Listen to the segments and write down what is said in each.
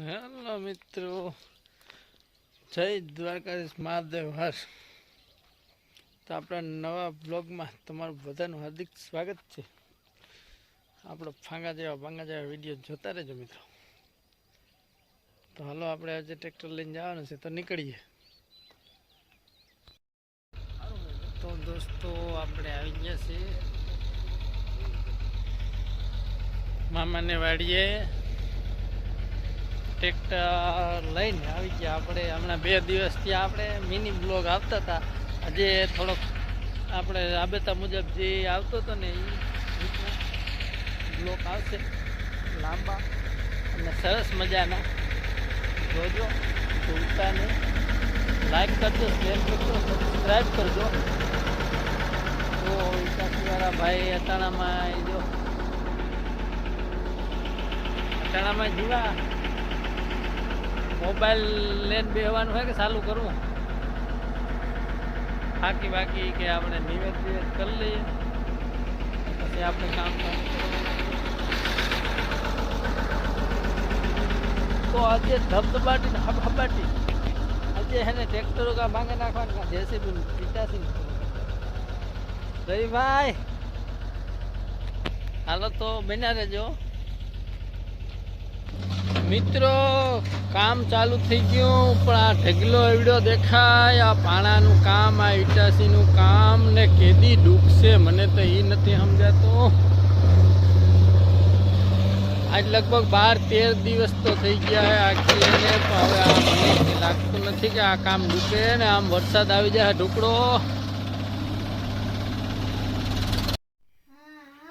Hello મિત્રો, જય દ્વારકાધીશ મહાદેવ હર. તો આપણા નવા બ્લોગમાં તમારું બધાનું હાર્દિક સ્વાગત છે. આપણો ફાંગા જેવા વિડીયો જોતા રહેજો મિત્રો. તો હાલો, આપણે આજે ટ્રેક્ટર લઈને જવાનું છે, તો નીકળીએ. તો દોસ્તો, આપણે આવી ગયા છીએ મામાને વાડીએ. ટ્રેક્ટર લઈને આવી ગયા આપણે. હમણાં 2 દિવસથી આપણે મિની બ્લોગ આવતા હતા. આજે થોડોક આપણે રાબેતા મુજબ જે આવતો હતો ને એ બ્લોગ આવશે, લાંબા અને સરસ મજાના. જોજો, ભૂલતા નહીં. લાઈક કરજો, શેર કરજો, સબસ્ક્રાઈબ કરજો. તો વિકાસવાળા ભાઈ અટાણામાં જો અટાણામાં જીવા મોબાઈલ લઈને બેસવાનું હોય કે ચાલુ કરવું, બાકી કે આપણે નિવેદ કરી લઈએ, પછી આપણે કામ તો આજે ધબધબાટી ને હબાટી આજે એને ટ્રેક્ટરો કા ભાંગે નાખવાનું, જેસીબી પીટાસી. રવિભાઈ હાલો, તો બન્યા રહેજો મિત્રો. કામ ચાલુ થઈ ગયું, પણ આ ઢગલો એવડો દેખાય. આ પાણાનું કામ, આ ઈટાસીનું કામ ને કેદી ડૂબશે મને તો એ નથી સમજાતું. આજ લગભગ 12-13 દિવસ તો થઈ ગયા આખી એને, પણ હવે આ મને લાગતું નથી કે આ કામ ડૂબે ને આમ વરસાદ આવી જાય ઢુકડો.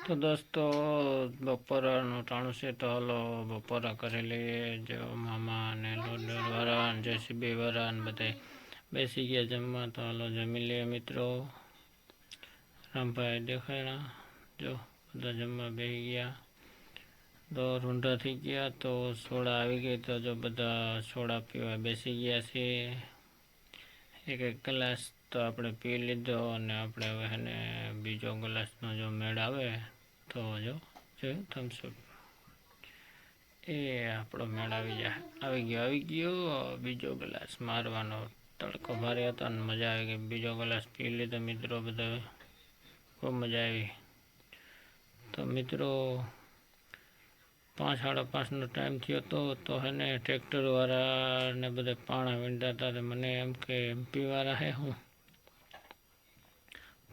તો દોસ્તો, બપોરાનું ટાણું છે, તો હાલો બપોરા કરી લઈએ. જો મામા અને લોડર વાળા, જેસીબી વાળા ને બધા બેસી ગયા જમવા, તો હાલો જમી લઈએ મિત્રો. રામભાઈ દેખાડા, જો બધા જમવા બેસી ગયા. તો રૂંઢા થઈ ગયા, તો સોડા આવી ગઈ, તો જો બધા સોડા પીવા બેસી ગયા છે. એક ગ્લાસ તો આપણે પી લીધો, અને આપણે હવે એને બીજો ગ્લાસનો જો મેળ આવે તો જો થમ્સઅપ એ આપણો મેળ આવી ગયો. બીજો ગ્લાસ મારવાનો, તડકો ભારે હતો ને મજા આવી ગઈ. બીજો ગ્લાસ પી લીધો મિત્રો, બધા ખૂબ મજા આવી. તો મિત્રો 5-5:30નો ટાઈમ થયો હતો, તો એને ટ્રેક્ટરવાળાને બધા પાણા વીણતા હતા. મને એમ કે એમપીવાળા હે હું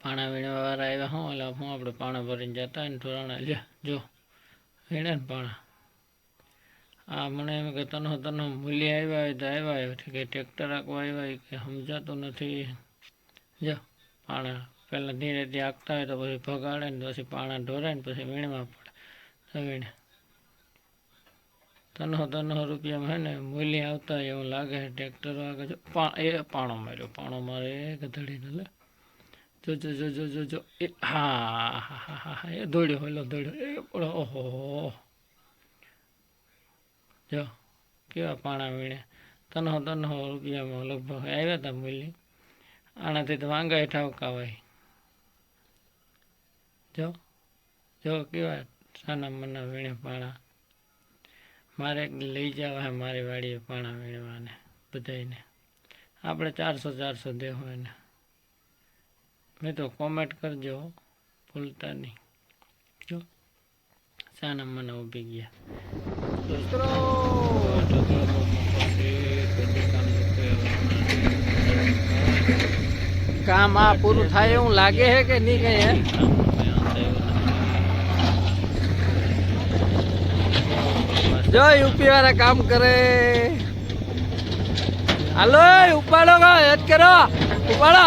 પાણા વીણવાવાળા આવ્યા હું, એટલે હું આપણે પાણા ભરીને જતા ને થોડા જો વીણે ને પાણા. આ મને એમ કે તનો મૂલ્ય આવ્યા તો આવ્યા, કે ટ્રેક્ટર આખું આવ્યા કે સમજાતું નથી. જો પાણા પહેલાં ધીરેથી હાંકતા હોય તો પછી ભગાડે ને પછી પાણા ઢોરાય ને પછી વીણવા પડે. તો વીણે તનો રૂપિયામાં હે ને મૂલ્ય આવતા હોય એવું લાગે. ટ્રેક્ટર આગળ જો પાણો મારે ગધડીને લે. જો એ હા એ દોડ્યો એ પડો. ઓહો, જો કેવા પાણા વીણે. તનો રૂપિયામાં લગભગ આવ્યા હતા મૂલ્ય. આનાથી તો વાંગા ઠાવકા હોય. જો કેવા સાના મના વીણે પાણા. મારે લઈ જવા મારી વાડીએ પાણા વીણવાને બધાને. આપણે 400 દેવું એને. મેં તો કોમેન્ટ કરજો, ભૂલતા નહીં. જો સાના મને ઊભી ગયા દોસ્તો. કામ આ પૂરું થાય એવું લાગે છે કે નહીં કઈ? હે જો યુપી વાળા કામ કરે. હાલો ઉપાડો, યાદ કરો, ઉપાડો.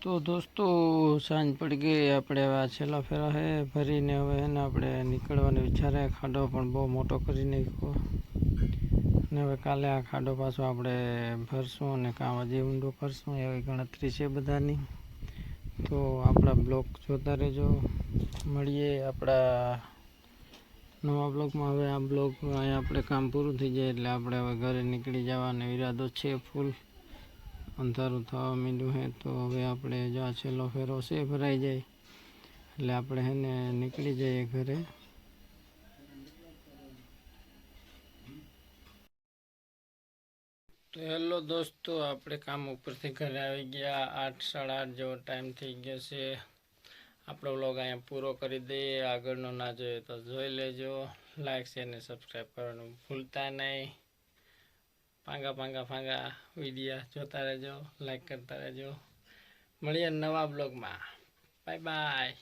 તો દોસ્તો સાંજ પડી ગઈ, આપણે હવે આ છેલ્લા ફેરા હે ભરીને હવે એને આપણે નીકળવાનો વિચાર હે. ખાડો પણ બહુ મોટો કરી નાખ્યો ને હવે કાલે આ ખાડો પાછો આપણે ભરશું અને કામ હજી ઊંડો કરશું એવી ગણતરી છે બધાની. તો આપણા બ્લોગ જોતા રહેજો. મળીએ આપણા નવા બ્લોગમાં. હવે આ બ્લોગ અહીંયા આપણે કામ પૂરું થઈ જાય એટલે આપણે હવે ઘરે નીકળી જવાનો ઈરાદો છે ફૂલ. અંધારું થવા માંડ્યું છે તો હવે આપણે જો આ છેલ્લો ફેરો છે ભરાઈ જાય એટલે આપણે એને નીકળી જઈએ ઘરે. તો હેલો દોસ્તો, આપણે કામ ઉપરથી ઘરે આવી ગયા. 8 સાડા 8 જેવો ટાઈમ થઈ ગયો છે. આપણો વ્લોગ અહીંયા પૂરો કરી દઈએ. આગળનો ના જોઈએ તો જોઈ લેજો. લાઈક શેર ને સબસ્ક્રાઈબ કરવાનું ભૂલતા નહીં. પાંગા વિડીયા જોતા રહેજો, લાઈક કરતા રહેજો. મળીએ નવા બ્લોગમાં. Bye bye.